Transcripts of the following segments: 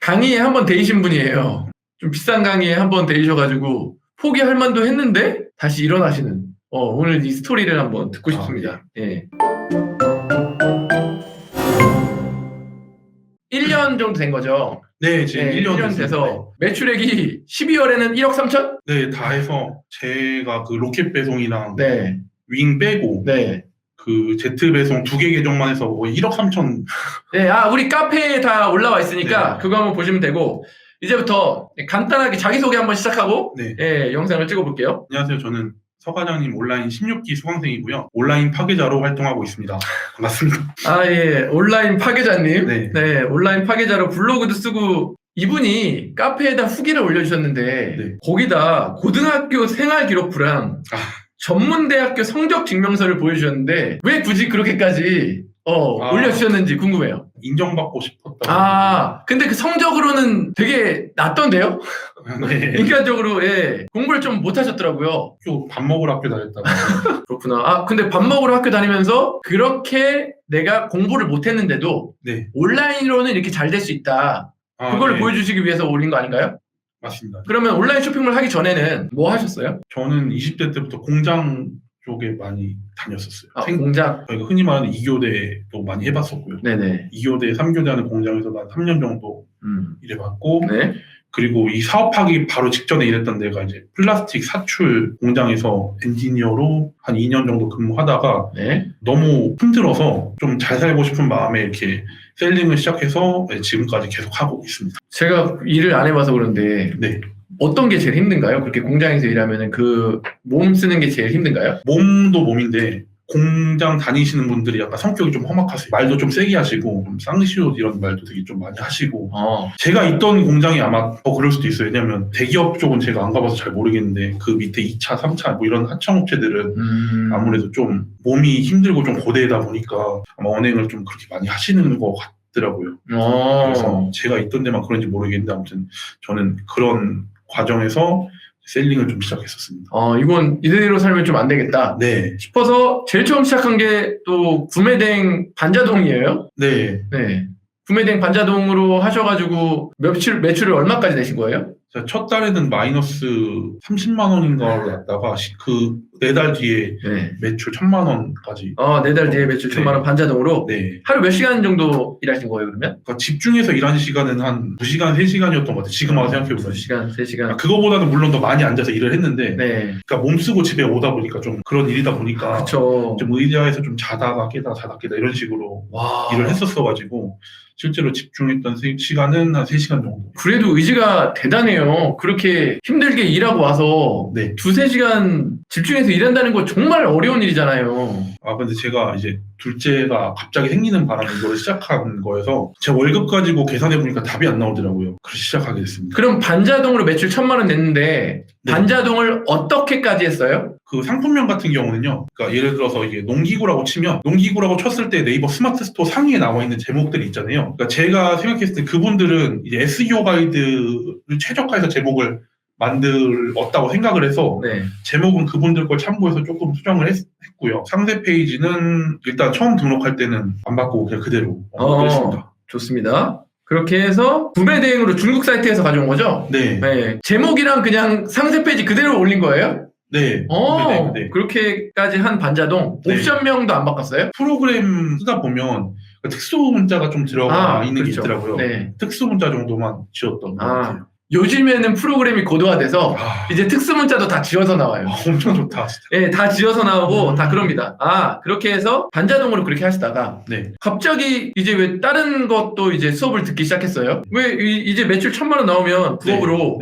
강의에 한번 데이신 분이에요. 좀 비싼 강의에 한번 데이셔가지고 포기할 만도 했는데 다시 일어나시는 오늘 이 스토리를 한번 듣고 싶습니다. 예. 1년 정도 된 거죠? 네, 지금 1년 돼서 매출액이 12월에는 1억 3천? 네, 다 해서 제가 그 로켓 배송이랑 네. 윙 빼고 네. 그 제트 배송 2개 계정만 해서 1억 3천. 네, 우리 카페에 다 올라와 있으니까 네. 그거 한번 보시면 되고 이제부터 간단하게 자기소개 한번 시작하고 네. 예, 영상을 찍어볼게요. 안녕하세요. 저는 서과장님 온라인 16기 수강생이고요. 온라인 파괴자로 활동하고 있습니다. 반갑습니다. 예, 온라인 파괴자님. 네. 네, 온라인 파괴자로 블로그도 쓰고 이분이 카페에다 후기를 올려주셨는데 네. 거기다 고등학교 생활기록부랑 전문대학교 성적 증명서를 보여주셨는데 왜 굳이 그렇게까지 올려주셨는지 궁금해요. 인정받고 싶었다. 근데 그 성적으로는 되게 낮던데요? 네. 인간적으로 공부를 좀 못하셨더라고요. 밥 먹으러 학교 다녔다가. 그렇구나. 근데 밥 먹으러 학교 다니면서 그렇게 내가 공부를 못했는데도 네. 온라인으로는 이렇게 잘 될 수 있다. 그걸 네. 보여주시기 위해서 올린 거 아닌가요? 맞습니다. 그러면 온라인 쇼핑몰 하기 전에는 뭐 하셨어요? 저는 20대 때부터 공장 쪽에 많이 다녔었어요. 공장? 저희가 흔히 말하는 2교대도 많이 해봤었고요. 네네. 2교대, 3교대 하는 공장에서 한 3년 정도 일해봤고, 네. 그리고 이 사업하기 바로 직전에 일했던 데가 이제 플라스틱 사출 공장에서 엔지니어로 한 2년 정도 근무하다가 네. 너무 힘들어서 좀 잘 살고 싶은 마음에 이렇게 셀링을 시작해서 지금까지 계속 하고 있습니다. 제가 일을 안 해봐서 그런데 네. 어떤 게 제일 힘든가요? 그렇게 공장에서 일하면은 그 몸 쓰는 게 제일 힘든가요? 몸도 몸인데 공장 다니시는 분들이 약간 성격이 좀 험악하세요. 말도 좀 세게 하시고 좀 쌍시옷 이런 말도 되게 좀 많이 하시고 제가 있던 공장이 아마 더 그럴 수도 있어요. 왜냐면 대기업 쪽은 제가 안 가봐서 잘 모르겠는데 그 밑에 2차, 3차 뭐 이런 하청업체들은 아무래도 좀 몸이 힘들고 좀 고대다 보니까 아마 언행을 좀 그렇게 많이 하시는 것 같더라고요. 그래서 제가 있던 데만 그런지 모르겠는데 아무튼 저는 그런 과정에서 셀링을 좀 시작했었습니다. 이건 이대로 살면 좀 안 되겠다. 네. 싶어서 제일 처음 시작한 게 또 구매대행 반자동이에요? 네. 네. 구매대행 반자동으로 하셔가지고 매출을 얼마까지 내신 거예요? 첫 달에는 마이너스 30만 원인가를 났다가 그 4달 뒤에 매출 1,000만 원까지. 4달 뒤에 매출 1,000만 원 반자동으로? 네. 하루 몇 시간 정도 일하신 거예요, 그러면? 그러니까 집중해서 일하는 시간은 한 2시간, 3시간이었던 것 같아요. 지금 와서 생각해보면. 2시간, 3시간. 그거보다는 물론 더 많이 앉아서 일을 했는데, 네. 그러니까 몸 쓰고 집에 오다 보니까 좀 그런 일이다 보니까, 그쵸. 좀 의자에서 좀 자다가 깨다 이런 식으로 일을 했었어가지고, 실제로 집중했던 시간은 한 3시간 정도. 그래도 의지가 대단해요. 그렇게 힘들게 일하고 와서 2-3시간 집중해서 일한다는 거 정말 어려운 일이잖아요. 근데 제가 이제 둘째가 갑자기 생기는 바람에 이걸 시작한 거여서 제 월급 가지고 계산해보니까 답이 안 나오더라고요. 그래서 시작하게 됐습니다. 그럼 반자동으로 매출 1,000만 원 냈는데 반자동을 어떻게까지 했어요? 그 상품명 같은 경우는요. 그러니까 예를 들어서 이게 농기구라고 치면 농기구라고 쳤을 때 네이버 스마트 스토어 상위에 나와 있는 제목들이 있잖아요. 그러니까 제가 생각했을 때 그분들은 이제 SEO 가이드를 최적화해서 제목을 만들었다고 생각을 해서 제목은 그분들 걸 참고해서 조금 수정을 했고요. 상세 페이지는 일단 처음 등록할 때는 안 받고 그냥 그대로 했습니다. 좋습니다. 그렇게 해서 구매 대행으로 중국 사이트에서 가져온 거죠? 네. 제목이랑 그냥 상세 페이지 그대로 올린 거예요? 네. 그렇게까지 한 반자동 옵션명도 안 바꿨어요? 프로그램 쓰다 보면 특수 문자가 좀 들어가 있는 게 있더라고요. 특수 문자 정도만 지웠던 것 같아요. 요즘에는 프로그램이 고도화돼서 이제 특수 문자도 다 지워서 나와요. 엄청 좋다. 진짜. 다 지워서 나오고 다 그럽니다. 그렇게 해서 반자동으로 그렇게 하시다가 갑자기 이제 왜 다른 것도 이제 수업을 듣기 시작했어요? 왜 이제 매출 1,000만 원 나오면 부업으로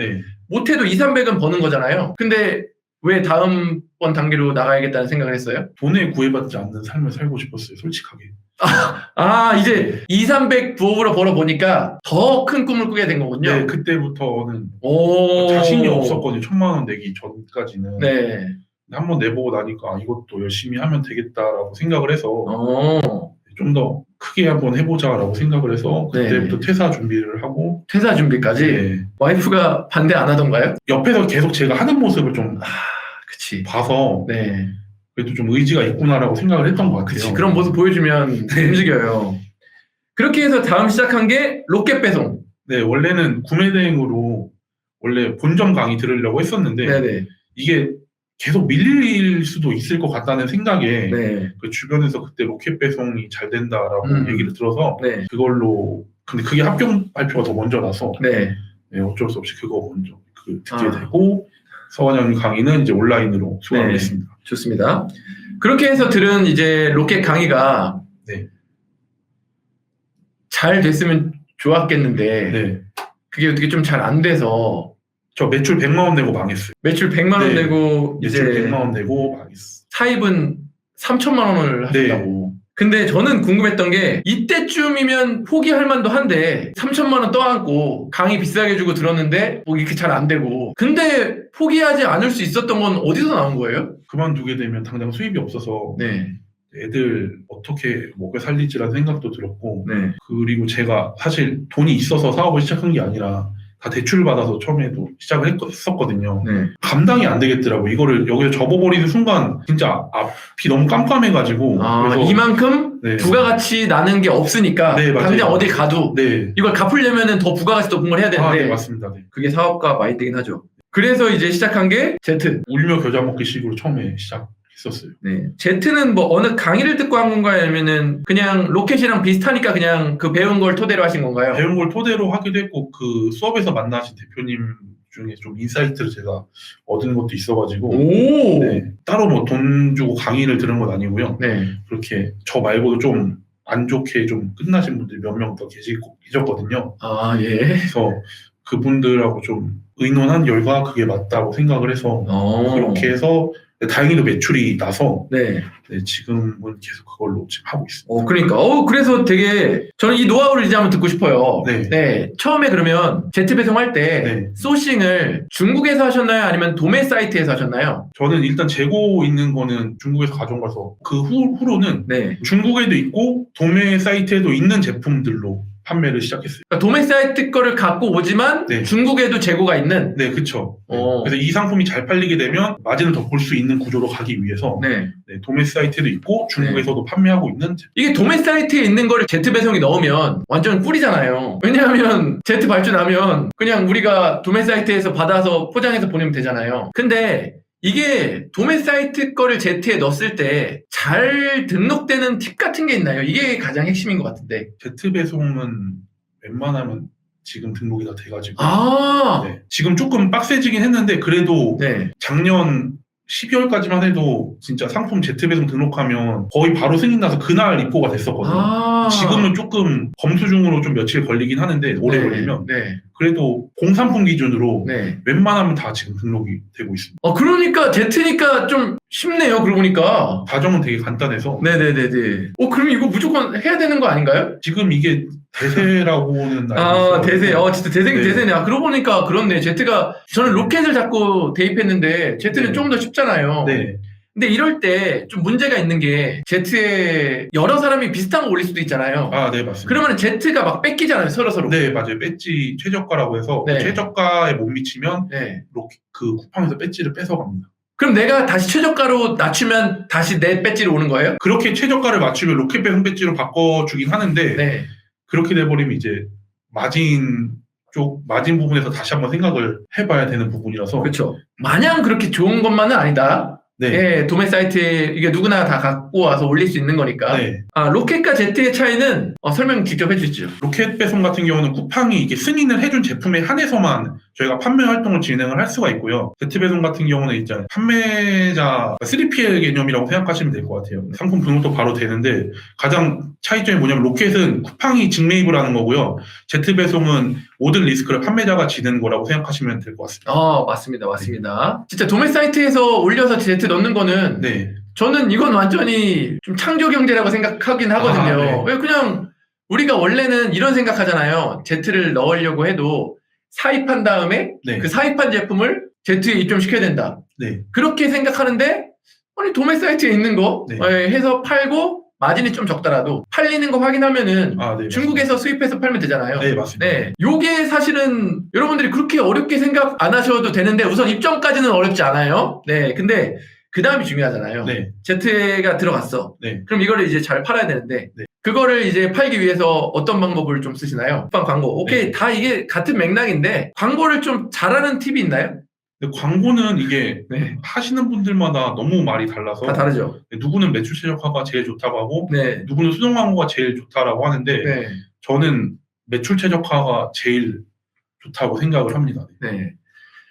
못해도 200-300은 버는 거잖아요. 근데 왜 다음번 단계로 나가야겠다는 생각을 했어요? 돈에 구애받지 않는 삶을 살고 싶었어요. 솔직하게. 이제 200-300 부업으로 벌어보니까 더 큰 꿈을 꾸게 된 거군요. 네, 그때부터는 자신이 없었거든요. 1,000만 원 내기 전까지는. 한번 내보고 나니까 이것도 열심히 하면 되겠다라고 생각을 해서 좀 더 크게 한번 해보자라고 생각을 해서 그때부터 퇴사 준비를 하고. 퇴사 준비까지? 와이프가 반대 안 하던가요? 옆에서 계속 제가 하는 모습을 좀 봐서 그래도 좀 의지가 있구나라고 생각을 했던 것 같아요. 그런 모습 보여주면 움직여요. 그렇게 해서 다음 시작한 게 로켓 배송. 네, 원래는 구매 대행으로 원래 본점 강의 들으려고 했었는데 네네. 이게 계속 밀릴 수도 있을 것 같다는 생각에 네. 그 주변에서 그때 로켓 배송이 잘 된다라고 얘기를 들어서 네. 그걸로 근데 그게 합격 발표가 더 먼저라서 네. 네, 어쩔 수 없이 그거 먼저 듣게 되고 서원영 강의는 이제 온라인으로 수강을 네. 했습니다. 좋습니다. 그렇게 해서 들은 이제 로켓 강의가 네. 잘 됐으면 좋았겠는데 네. 그게 어떻게 좀 잘 안 돼서 저 매출 100만 원 내고 망했어요. 매출 100만 원 네. 내고 매출 이제 100만 원 내고 망했어. 사입은 3천만 원을 하셨다고. 근데 저는 궁금했던 게 이때쯤이면 포기할 만도 한데 3천만 원 떠안고 강의 비싸게 주고 들었는데 뭐 이렇게 잘 안 되고 근데 포기하지 않을 수 있었던 건 어디서 나온 거예요? 그만두게 되면 당장 수입이 없어서 네. 애들 어떻게 먹여 살릴지라는 생각도 들었고 네. 그리고 제가 사실 돈이 있어서 사업을 시작한 게 아니라 다 대출을 받아서 처음에도 시작을 했었거든요. 네. 감당이 안 되겠더라고. 이거를 여기서 접어버리는 순간 진짜 앞이 너무 깜깜해가지고 그래서 이만큼 네. 부가가치 나는 게 없으니까 네, 맞아요. 당장 어디 가도 네. 이걸 갚으려면 더 부가가치 높은 걸 해야 되는데 네, 맞습니다. 네. 그게 사업가 마인드긴 하죠. 그래서 이제 시작한 게 제트. 울며 겨자 먹기 식으로 처음에 시작했었어요. 네. 제트는 뭐 어느 강의를 듣고 한 건가요? 아니면은 그냥 로켓이랑 비슷하니까 그냥 그 배운 걸 토대로 하신 건가요? 배운 걸 토대로 하기도 했고 그 수업에서 만나신 대표님 중에 좀 인사이트를 제가 얻은 것도 있어가지고 오. 네, 따로 뭐 돈 주고 강의를 들은 건 아니고요. 네. 그렇게 저 말고도 좀 안 좋게 좀 끝나신 분들이 몇 명 더 계셨거든요. 아, 예. 그래서 그분들하고 좀 의논한 결과 그게 맞다고 생각을 해서 그렇게 해서 다행히도 매출이 나서 네. 네, 지금은 계속 그걸로 지금 하고 있습니다. 그러니까. 그래서 되게 저는 이 노하우를 이제 한번 듣고 싶어요. 네. 처음에 그러면 제트 배송할 때 네. 소싱을 중국에서 하셨나요? 아니면 도매 사이트에서 하셨나요? 저는 일단 재고 있는 거는 중국에서 가져온 거라서 그 후로는 네. 중국에도 있고 도매 사이트에도 있는 제품들로 판매를 시작했어요. 그러니까 도매 사이트 거를 갖고 오지만 네. 중국에도 재고가 있는. 네, 그쵸. 네. 어. 그래서 이 상품이 잘 팔리게 되면 마진을 더 볼 수 있는 구조로 가기 위해서 네. 네, 도매 사이트도 있고 중국에서도 판매하고 있는 제품. 이게 도매 사이트에 있는 거를 제트 배송이 넣으면 완전 꿀이잖아요. 왜냐하면 제트 발주 나면 그냥 우리가 도매 사이트에서 받아서 포장해서 보내면 되잖아요. 근데 이게 도매 사이트 거를 제트에 넣었을 때 잘 등록되는 팁 같은 게 있나요? 이게 가장 핵심인 것 같은데. 제트 배송은 웬만하면 지금 등록이 다 돼가지고 네, 지금 조금 빡세지긴 했는데 그래도 네. 작년 12월까지만 해도 진짜 상품 제트 배송 등록하면 거의 바로 승인 나서 그날 입고가 됐었거든요. 지금은 조금 검수 중으로 좀 며칠 걸리긴 하는데 오래 걸리면 네. 그래도 공산품 기준으로 네. 웬만하면 다 지금 등록이 되고 있습니다. 그러니까 제트니까 좀 쉽네요. 그러고 보니까. 과정은 되게 간단해서 네네네네. 그럼 이거 무조건 해야 되는 거 아닌가요? 지금 이게 대세라고는 알고 있어요. 대세. 진짜 대세긴 네. 대세네. 그러고 보니까 그렇네. 제트가, 저는 로켓을 자꾸 대입했는데, 제트는 네. 좀 더 쉽잖아요. 네. 근데 이럴 때 좀 문제가 있는 게, 제트에 여러 사람이 비슷한 거 올릴 수도 있잖아요. 네, 맞습니다. 그러면 제트가 막 뺏기잖아요. 서로서로. 네, 맞아요. 배지 최저가라고 해서 네. 최저가에 못 미치면 네. 그 쿠팡에서 배지를 뺏어갑니다. 그럼 내가 다시 최저가로 낮추면 다시 내 배지로 오는 거예요? 그렇게 최저가를 맞추면 로켓 배송 배지로 바꿔주긴 하는데 네. 그렇게 돼버리면 이제 마진 부분에서 다시 한번 생각을 해봐야 되는 부분이라서 그렇죠. 마냥 그렇게 좋은 것만은 아니다. 네. 예, 도매 사이트에 이게 누구나 다 갖고 와서 올릴 수 있는 거니까. 네. 로켓과 제트의 차이는 설명 직접 해주시죠. 로켓 배송 같은 경우는 쿠팡이 이게 승인을 해준 제품에 한해서만 저희가 판매 활동을 진행을 할 수가 있고요. 제트 배송 같은 경우는 이제 판매자 3PL 개념이라고 생각하시면 될 것 같아요. 상품 등록도 바로 되는데 가장 차이점이 뭐냐면 로켓은 쿠팡이 직매입을 하는 거고요. 제트 배송은 모든 리스크를 판매자가 지는 거라고 생각하시면 될 것 같습니다. 맞습니다. 진짜 도매 사이트에서 올려서 제트 넣는 거는 네. 저는 이건 완전히 좀 창조 경제라고 생각하긴 하거든요. 네. 왜 그냥 우리가 원래는 이런 생각하잖아요. 제트를 넣으려고 해도 사입한 다음에 네. 그 사입한 제품을 제트에 입점시켜야 된다. 네. 그렇게 생각하는데 아니 도매 사이트에 있는 거 네. 해서 팔고 마진이 좀 적더라도 팔리는 거 확인하면은 네, 중국에서 수입해서 팔면 되잖아요. 네, 맞습니다. 네, 요게 사실은 여러분들이 그렇게 어렵게 생각 안 하셔도 되는데 우선 입점까지는 어렵지 않아요. 네, 근데 그 다음이 중요하잖아요. 네. 제트가 들어갔어. 네. 그럼 이거를 이제 잘 팔아야 되는데 네. 그거를 이제 팔기 위해서 어떤 방법을 좀 쓰시나요? 쿠팡 광고. 오케이, 네. 다 이게 같은 맥락인데 광고를 좀 잘하는 팁이 있나요? 근데 광고는 이게 네, 하시는 분들마다 너무 말이 달라서 다 다르죠. 누구는 매출 최적화가 제일 좋다고 하고 네, 누구는 수동 광고가 제일 좋다라고 하는데 네, 저는 매출 최적화가 제일 좋다고 생각을 합니다. 네.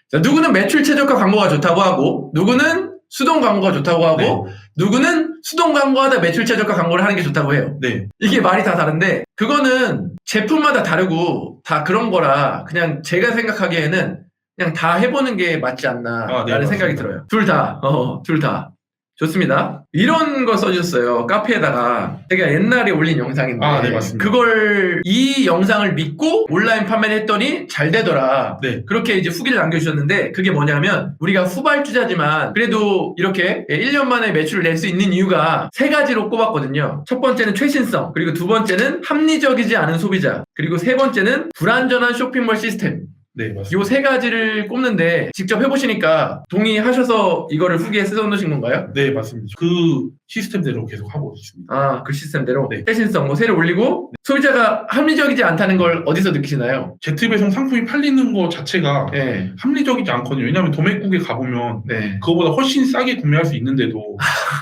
자, 누구는 매출 최저가 광고가 좋다고 하고, 누구는 수동 광고가 좋다고 하고, 누구는 수동 광고하다 매출 최저가 광고를 하는 게 좋다고 해요. 네, 이게 말이 다 다른데, 그거는 제품마다 다르고 다 그런 거라 그냥 제가 생각하기에는 그냥 다 해보는 게 맞지 않나 네, 라는 생각이 맞습니다. 들어요. 둘 다. 좋습니다. 이런 거 써주셨어요. 카페에다가 제가 옛날에 올린 영상인데 네, 맞습니다. 그걸 이 영상을 믿고 온라인 판매를 했더니 잘 되더라. 네. 그렇게 이제 후기를 남겨주셨는데 그게 뭐냐면 우리가 후발주자지만 그래도 이렇게 1년 만에 매출을 낼 수 있는 이유가 세 가지로 꼽았거든요. 첫 번째는 최신성, 그리고 두 번째는 합리적이지 않은 소비자, 그리고 세 번째는 불완전한 쇼핑몰 시스템. 네, 맞습니다. 요 세 가지를 꼽는데 직접 해보시니까 동의하셔서 이거를 후기에 써놓으신 건가요? 네, 맞습니다. 그 시스템대로 계속 하고 있습니다. 아, 그 시스템대로 네. 최신성, 뭐 세를 올리고 소비자가 합리적이지 않다는 걸 어디서 느끼시나요? 제트배송 상품이 팔리는 것 자체가 네, 합리적이지 않거든요. 왜냐하면 도매국에 가보면 네, 그거보다 훨씬 싸게 구매할 수 있는데도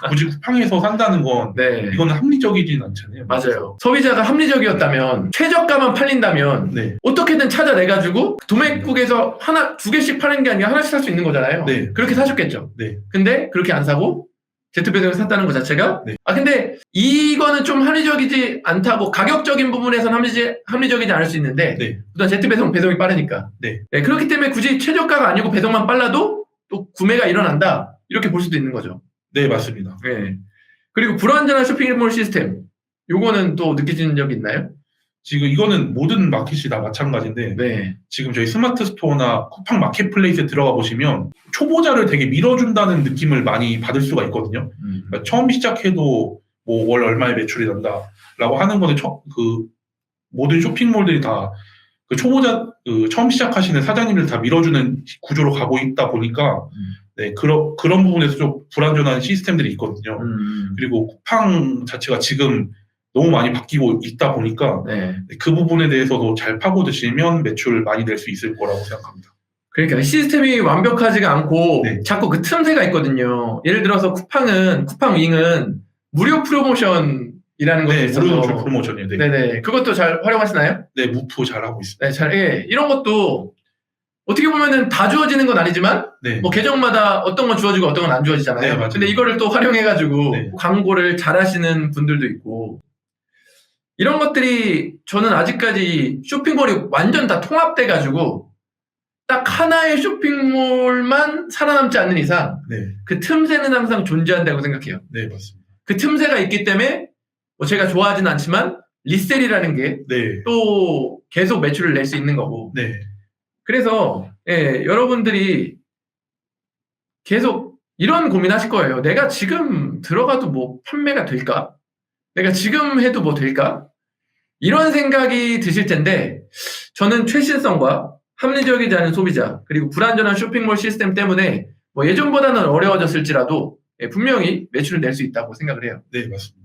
굳이 쿠팡에서 산다는 건 네, 이거는 합리적이진 않잖아요. 맞아요. 소비자가 합리적이었다면 최저가만 팔린다면 네, 어떻게든 찾아내가지고 도매국에서 하나, 두 개씩 파는 게 아니라 하나씩 살 수 있는 거잖아요. 네. 그렇게 사셨겠죠. 네. 근데 그렇게 안 사고 제트배송을 샀다는 것 자체가 네. 근데 이거는 좀 합리적이지 않다고 가격적인 부분에서는 합리적이지 않을 수 있는데 네. 우선 배송이 빠르니까 네. 그렇기 때문에 굳이 최저가가 아니고 배송만 빨라도 또 구매가 일어난다 이렇게 볼 수도 있는 거죠. 네, 맞습니다. 네. 그리고 불완전한 쇼핑몰 시스템 요거는 또 느끼시는 적이 있나요? 지금 이거는 모든 마켓이 다 마찬가지인데 네. 지금 저희 스마트 스토어나 쿠팡 마켓플레이스에 들어가 보시면 초보자를 되게 밀어준다는 느낌을 많이 받을 수가 있거든요. 그러니까 처음 시작해도 뭐 월 얼마의 매출이 난다라고 하는 거는 그 모든 쇼핑몰들이 다 그 초보자 처음 시작하시는 사장님들 다 밀어주는 구조로 가고 있다 보니까 네, 그런 부분에서 좀 불완전한 시스템들이 있거든요. 그리고 쿠팡 자체가 지금 너무 많이 바뀌고 있다 보니까 네. 그 부분에 대해서도 잘 파고드시면 매출 많이 낼 수 있을 거라고 생각합니다. 그러니까 시스템이 완벽하지가 않고 네. 자꾸 그 틈새가 있거든요. 예를 들어서 쿠팡윙은 무료 프로모션이라는 것도 있어서 무료 프로모션이요. 네. 네네. 그것도 잘 활용하시나요? 네, 무프 잘 하고 있습니다. 네, 이런 것도 어떻게 보면은 다 주어지는 건 아니지만 네. 뭐 계정마다 어떤 건 주어지고 어떤 건 안 주어지잖아요. 네, 맞아요. 근데 이거를 또 활용해가지고 네. 광고를 잘 하시는 분들도 있고 이런 것들이 저는 아직까지 쇼핑몰이 완전 다 통합돼가지고 딱 하나의 쇼핑몰만 살아남지 않는 이상 네. 그 틈새는 항상 존재한다고 생각해요. 네, 맞습니다. 그 틈새가 있기 때문에 뭐 제가 좋아하진 않지만 리셀이라는 게 네. 또 계속 매출을 낼 수 있는 거고 네. 그래서 여러분들이 계속 이런 고민하실 거예요. 내가 지금 들어가도 뭐 판매가 될까? 내가 지금 해도 뭐 될까? 이런 생각이 드실 텐데 저는 최신성과 합리적이지 않은 소비자 그리고 불완전한 쇼핑몰 시스템 때문에 뭐 예전보다는 어려워졌을지라도 분명히 매출을 낼 수 있다고 생각을 해요. 네, 맞습니다.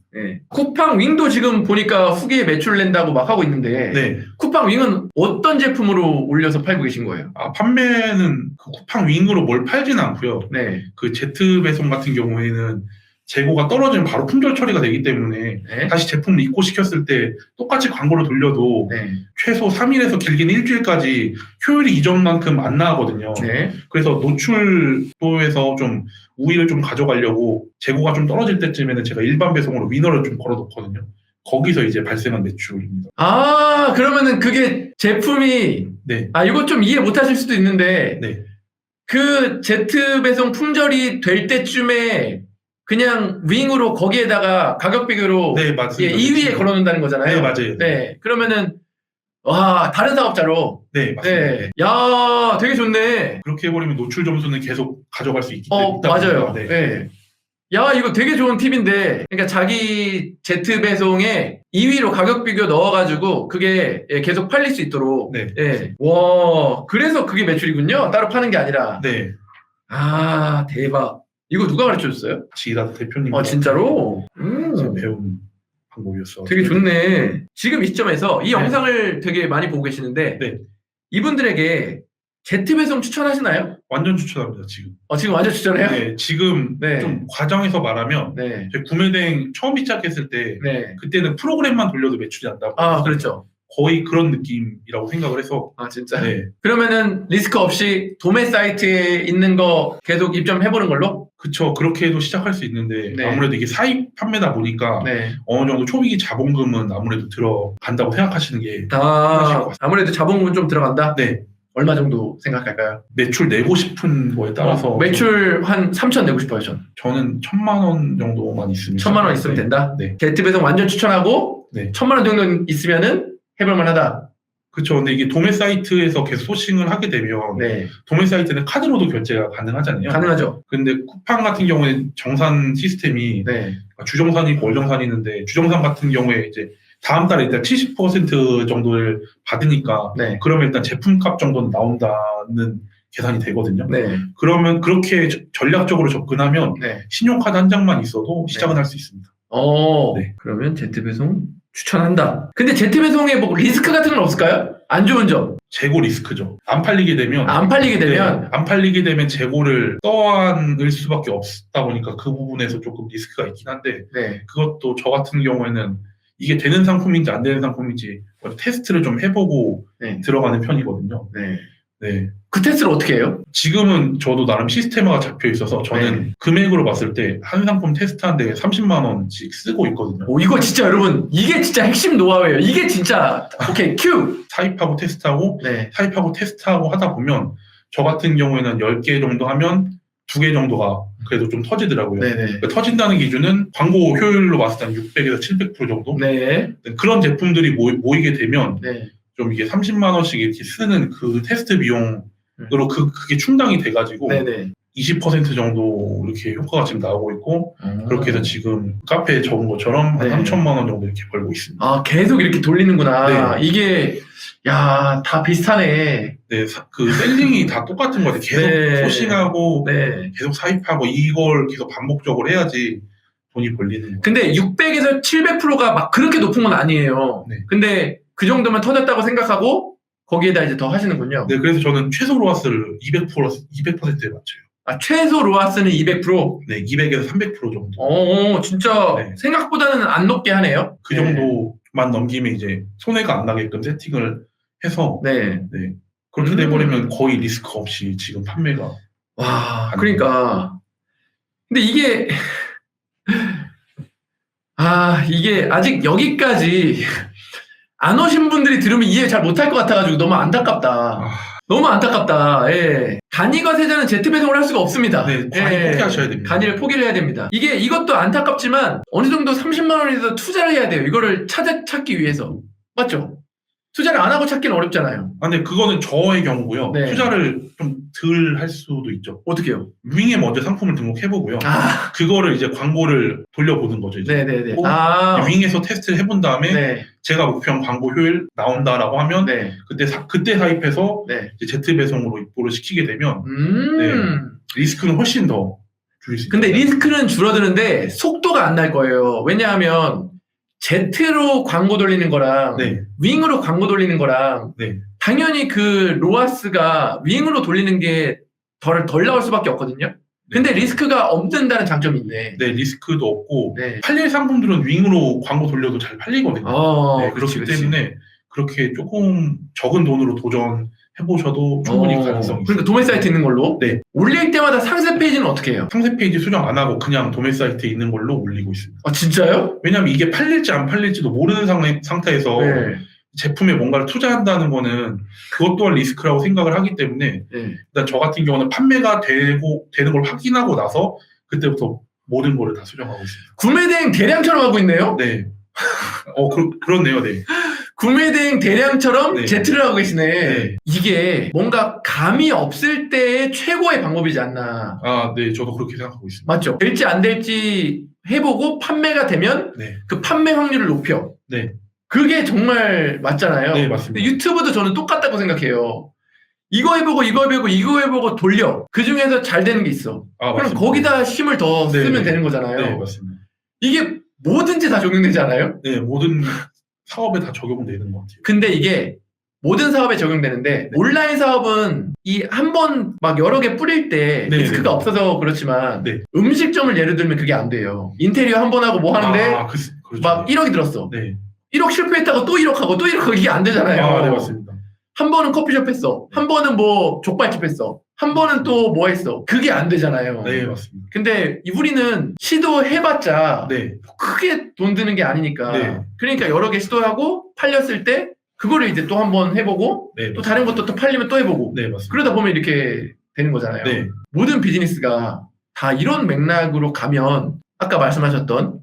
쿠팡윙도 지금 보니까 후기에 매출을 낸다고 막 하고 있는데 네. 쿠팡윙은 어떤 제품으로 올려서 팔고 계신 거예요? 판매는 그 쿠팡 윙으로 뭘 팔지는 않고요. 네. 그 제트 배송 같은 경우에는 재고가 떨어지면 바로 품절 처리가 되기 때문에 네. 다시 제품을 입고시켰을 때 똑같이 광고를 돌려도 네. 최소 3일에서 길게는 일주일까지 효율이 이전만큼 안 나거든요. 네. 그래서 노출도에서 좀 우위를 좀 가져가려고 재고가 좀 떨어질 때쯤에는 제가 일반 배송으로 위너를 좀 걸어놓거든요. 거기서 이제 발생한 매출입니다. 아, 그러면은 그게 제품이 네. 이거 좀 이해 못 하실 수도 있는데 네. 그 제트 배송 품절이 될 때쯤에 그냥 윙으로 거기에다가 가격 비교로 네, 맞습니다. 2위에 걸어놓는다는 거잖아요. 네, 맞아요. 네. 그러면은 와, 다른 사업자로 네, 맞습니다. 네. 야, 되게 좋네. 그렇게 해버리면 노출 점수는 계속 가져갈 수 있기 때문에. 맞아요. 네. 네. 야, 이거 되게 좋은 팁인데, 그러니까 자기 제트 배송에 2위로 가격 비교 넣어가지고 그게 계속 팔릴 수 있도록. 네. 네. 와, 그래서 그게 매출이군요. 따로 파는 게 아니라. 네. 아, 대박. 이거 누가 가르쳐 줬어요? 지라 대표님. 진짜로? 제가 배운 방법이었어요. 되게 좋네. 지금 이 시점에서 이 네. 영상을 되게 많이 보고 계시는데 네. 이분들에게 Z배송 추천하시나요? 완전 추천합니다, 지금. 지금 완전 추천해요? 네, 지금 네. 좀 과정에서 말하면 네. 저희 구매대행 처음 시작했을 때 네. 그때는 프로그램만 돌려도 매출이 난다고. 그렇죠. 거의 그런 느낌이라고 생각을 해서. 진짜? 네. 그러면은 리스크 없이 도매 사이트에 있는 거 계속 입점해보는 걸로? 그쵸. 그렇게 해도 시작할 수 있는데 네. 아무래도 이게 사입 판매다 보니까 네. 어느 정도 초기기 자본금은 아무래도 들어간다고 생각하시는 게 아무래도 자본금 좀 들어간다? 네. 얼마 정도 생각할까요? 매출 내고 싶은 거에 따라서 매출 한 3천 내고 싶어요, 저는 1,000만 원 정도만 있으면 1,000만 원 있으면 된다? 네. 게트배송 완전 추천하고 네. 1,000만 원 정도 있으면은 해볼만 하다. 그렇죠. 근데 이게 도매 사이트에서 계속 소싱을 하게 되면 네. 도매 사이트는 카드로도 결제가 가능하잖아요. 가능하죠. 근데 쿠팡 같은 경우에는 정산 시스템이 네. 주정산이 있고 월정산이 있는데 주정산 같은 경우에 이제 다음 달에 일단 70% 정도를 받으니까 네. 그러면 일단 제품값 정도는 나온다는 계산이 되거든요. 네. 그러면 그렇게 전략적으로 접근하면 네. 신용카드 한 장만 있어도 시작은 네. 할 수 있습니다. 네. 그러면 Z배송 추천한다. 근데 Z배송에 뭐 리스크 같은 건 없을까요? 안 좋은 점. 재고 리스크죠. 안 팔리게 되면 안 팔리게 되면 네, 안 팔리게 되면 재고를 떠안을 수밖에 없다 보니까 그 부분에서 조금 리스크가 있긴 한데 네. 그것도 저 같은 경우에는 이게 되는 상품인지 안 되는 상품인지 테스트를 좀 해보고 네. 들어가는 편이거든요. 네. 네. 그 테스트를 어떻게 해요? 지금은 저도 나름 시스템화가 잡혀 있어서 저는 네. 금액으로 봤을 때 한 상품 테스트하는데 30만 원씩 쓰고 있거든요. 이거 진짜 여러분 이게 진짜 핵심 노하우예요. 이게 진짜 오케이 큐. 사입하고 테스트하고 네. 사입하고 테스트하고 하다 보면 저 같은 경우에는 10개 정도 하면 2개 정도가 그래도 좀 터지더라고요. 네네. 그러니까 터진다는 기준은 광고 효율로 봤을 때 600에서 700% 정도? 네. 그런 제품들이 모이게 되면 네. 좀 이게 30만 원씩 이렇게 쓰는 그 테스트 비용으로 그게 충당이 돼가지고 네네. 20% 정도 이렇게 효과가 지금 나오고 있고 그렇게 해서 지금 카페에 적은 것처럼 한 네. 3천만 원 정도 이렇게 벌고 있습니다. 계속 이렇게 돌리는구나. 네. 이게 다 비슷하네. 네, 그 셀링이 다 똑같은 거 같아요. 계속 네. 소싱하고 네. 계속 사입하고 이걸 계속 반복적으로 해야지 돈이 벌리는 거예요. 근데 600에서 700%가 막 그렇게 높은 건 아니에요. 네. 근데 그 정도면 터졌다고 생각하고 거기에다 이제 더 하시는군요. 네, 그래서 저는 최소 로아스를 200%에 맞춰요. 최소 로아스는 200%? 네, 200에서 300% 정도. 진짜 네. 생각보다는 안 높게 하네요. 그 정도만 넘기면 이제 손해가 안 나게끔 세팅을 해서 네. 그렇게 돼버리면 거의 리스크 없이 지금 판매가 그러니까 근데 이게 이게 아직 여기까지 안 오신 분들이 들으면 이해 잘 못할 것 같아가지고 너무 안타깝다. 너무 안타깝다. 예. 간이가 세자는 Z배송을 할 수가 없습니다. 네, 간이 포기하셔야 됩니다. 간이를 포기를 해야 됩니다. 이것도 안타깝지만 어느 정도 30만 원에서 투자를 해야 돼요. 이거를 찾기 위해서. 맞죠? 투자를 안 하고 찾기는 어렵잖아요. 근데 그거는 저의 경우고요. 네. 투자를 좀 덜 할 수도 있죠. 어떻게요? 윙에 먼저 상품을 등록해보고요. 그거를 이제 광고를 돌려보는 거죠. 이제. 네네네. 윙에서 테스트를 해본 다음에 네. 제가 목표한 광고 효율 나온다라고 하면 네. 그때 사입해서 네. 이제 Z배송으로 입고를 시키게 되면 네. 리스크는 훨씬 더 줄일 수 있어요. 근데 리스크는 줄어드는데 속도가 안 날 거예요. 왜냐하면 Z로 광고 돌리는 거랑 네. 윙으로 광고 돌리는 거랑 네. 당연히 그 로아스가 윙으로 돌리는 게 덜 나올 수밖에 없거든요. 근데 리스크가 없는다는 장점이 있네. 네, 리스크도 없고 네. 팔릴 상품들은 윙으로 광고 돌려도 잘 팔리거든요. 네, 그렇기 때문에 그렇게 조금 적은 돈으로 도전해보셔도 충분히 가능성이 있어요. 그러니까 도매 사이트 있는 걸로? 네. 올릴 때마다 상세 페이지는 어떻게 해요? 상세 페이지 수정 안 하고 그냥 도매 사이트에 있는 걸로 올리고 있습니다. 진짜요? 왜냐하면 이게 팔릴지 안 팔릴지도 모르는 상태에서 네. 제품에 뭔가를 투자한다는 거는 그것 또한 리스크라고 생각을 하기 때문에 일단 저 같은 경우는 판매가 되는 걸 확인하고 나서 그때부터 모든 거를 다 수정하고 있습니다. 구매대행 대량처럼 하고 있네요? 네. 그렇네요. 네. 구매대행 대량처럼 네. Z를 하고 계시네. 네. 이게 뭔가 감이 없을 때의 최고의 방법이지 않나. 네. 저도 그렇게 생각하고 있습니다. 맞죠? 될지 안 될지 해보고 판매가 되면 네. 그 판매 확률을 높여. 네. 그게 정말 맞잖아요. 네, 맞습니다. 유튜브도 저는 똑같다고 생각해요. 이거 해보고 돌려. 그 중에서 잘 되는 게 있어. 그럼 맞습니다. 거기다 힘을 더 쓰면 되는 거잖아요. 네, 맞습니다. 이게 뭐든지 다 적용되지 않아요? 네, 모든 사업에 다 적용되는 것 같아요. 근데 이게 모든 사업에 적용되는데 온라인 사업은 이 한 번 막 여러 개 뿌릴 때 네, 리스크가 네. 없어서 그렇지만 네. 음식점을 예를 들면 그게 안 돼요. 인테리어 한 번 하고 뭐 하는데 그렇죠. 막 1억이 들었어. 네. 1억 실패했다고 또 1억 하고 또 1억 하고 이게 안 되잖아요. 네, 맞습니다. 한 번은 커피숍 했어. 한 번은 뭐 족발집 했어. 한 번은 또 뭐 했어. 그게 안 되잖아요. 네, 맞습니다. 근데 우리는 시도해봤자 네. 크게 돈 드는 게 아니니까. 네. 그러니까 여러 개 시도하고 팔렸을 때 그거를 이제 또 한 번 해보고 네, 또 다른 것도 또 팔리면 또 해보고. 네, 맞습니다. 그러다 보면 이렇게 되는 거잖아요. 네. 모든 비즈니스가 다 이런 맥락으로 가면 아까 말씀하셨던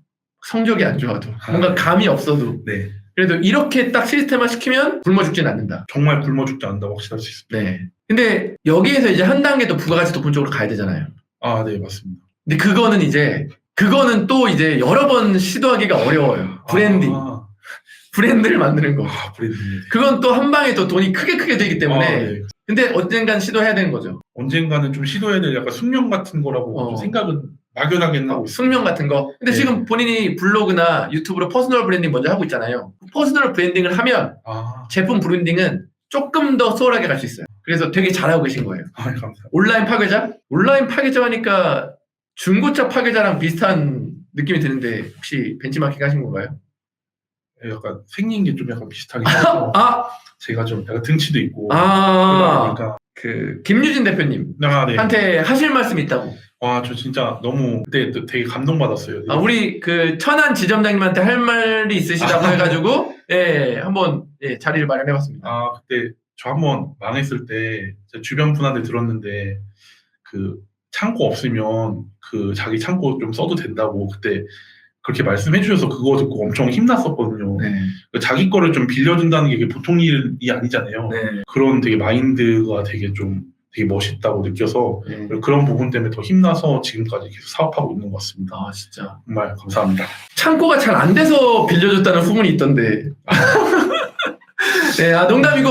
성적이 안 좋아도 뭔가 감이 없어도 네. 그래도 이렇게 딱 시스템화 시키면 굶어 죽진 않는다. 정말 굶어 죽지 않는다고 확실할 수 있습니다. 네. 근데 여기에서 이제 한 단계 더 부가가치 높은 쪽으로 가야 되잖아요. 네, 맞습니다. 근데 그거는 또 이제 여러 번 시도하기가 어려워요. 브랜딩. 브랜드를 만드는 거. 브랜딩. 그건 또 한 방에 또 돈이 크게 되기 때문에. 네. 근데 언젠간 시도해야 되는 거죠. 언젠가는 좀 시도해야 될 약간 숙명 같은 거라고 좀 생각은 막연하게는 하고 있어요. 숙명 같은 거. 근데 네. 지금 본인이 블로그나 유튜브로 퍼스널 브랜딩 먼저 하고 있잖아요. 퍼스널 브랜딩을 하면 제품 브랜딩은 조금 더 수월하게 갈 수 있어요. 그래서 되게 잘하고 계신 거예요. 감사합니다. 온라인 파괴자 하니까 중고차 파괴자랑 비슷한 느낌이 드는데 혹시 벤치마킹 하신 건가요? 약간 생긴 게 좀 약간 비슷하긴 해서 제가 좀 약간 등치도 있고 그러니까 그 김유진 대표님 네. 한테 하실 말씀이 있다고. 저 진짜 너무 그때 되게 감동받았어요. 우리 그 천안 지점장님한테 할 말이 있으시다고 해가지고 한번 자리를 마련해봤습니다. 그때 저 한번 망했을 때 제 주변 분한테 들었는데 그 창고 없으면 그 자기 창고 좀 써도 된다고 그때 그렇게 말씀해 주셔서 그거 듣고 엄청 힘났었거든요. 네. 자기 거를 좀 빌려준다는 게 보통 일이 아니잖아요. 네. 그런 되게 마인드가 되게 멋있다고 느껴서 그런 부분 때문에 더 힘나서 지금까지 계속 사업하고 있는 것 같습니다. 진짜. 정말 감사합니다. 창고가 잘 안 돼서 빌려줬다는 후문이 있던데. 네, 농담이고,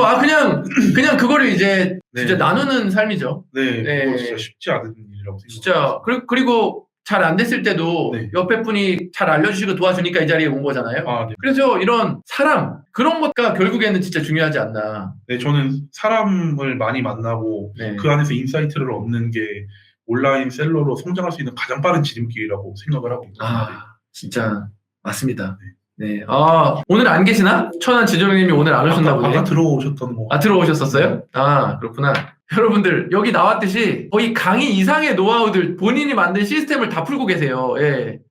그냥 그거를 이제 진짜 나누는 삶이죠. 네, 그거 진짜 쉽지 않은 일이라고 생각합니다. 진짜. 그리고 잘 안 됐을 때도 옆에 분이 잘 알려주시고 도와주니까 이 자리에 온 거잖아요. 네. 그래서 이런 사람, 그런 것가 결국에는 진짜 중요하지 않나. 네, 저는 사람을 많이 만나고 그 안에서 인사이트를 얻는 게 온라인 셀러로 성장할 수 있는 가장 빠른 지름길이라고 생각을 하고 있습니다. 진짜 맞습니다. 네. 오늘 안 계시나? 천안 지점장님이 오늘 안 오셨나 보네. 아까 들어오셨던 거. 들어오셨었어요? 그렇구나. 여러분들 여기 나왔듯이 거의 강의 이상의 노하우들 본인이 만든 시스템을 다 풀고 계세요.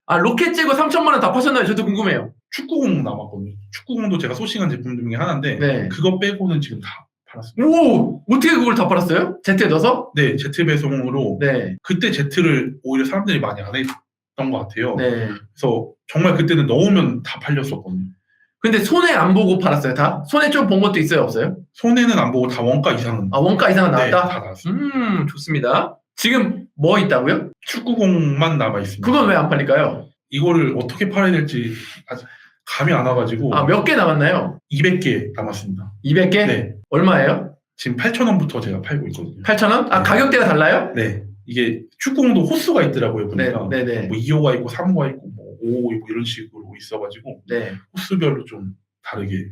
로켓 재고 3천만 원 다 파셨나요? 저도 궁금해요. 축구공 남았거든요. 축구공도 제가 소싱한 제품 중에 하나인데 그거 빼고는 지금 다 팔았습니다. 오! 어떻게 그걸 다 팔았어요? Z에 넣어서? 네, Z 배송으로. 그때 Z를 오히려 사람들이 많이 안 했던 것 같아요. 그래서 정말 그때는 넣으면 다 팔렸었거든요. 근데 손해 안 보고 팔았어요, 다? 손해 좀 본 것도 있어요, 없어요? 손해는 안 보고 다 원가 이상은. 원가 이상은 나왔다? 다 나왔습니다. 좋습니다. 지금 뭐 있다고요? 축구공만 남아있습니다. 그건 왜 안 팔릴까요? 이거를 어떻게 팔아야 될지 아직 감이 안 와가지고. 몇 개 남았나요? 200개 남았습니다. 200개? 네. 얼마예요? 지금 8,000원부터 제가 팔고 있거든요. 8,000원? 가격대가 달라요? 네. 이게 축구공도 호수가 있더라고요, 보니까. 뭐 2호가 있고 3호가 있고 뭐 5호 있고 이런 식으로 있어가지고 호수별로 좀 다르게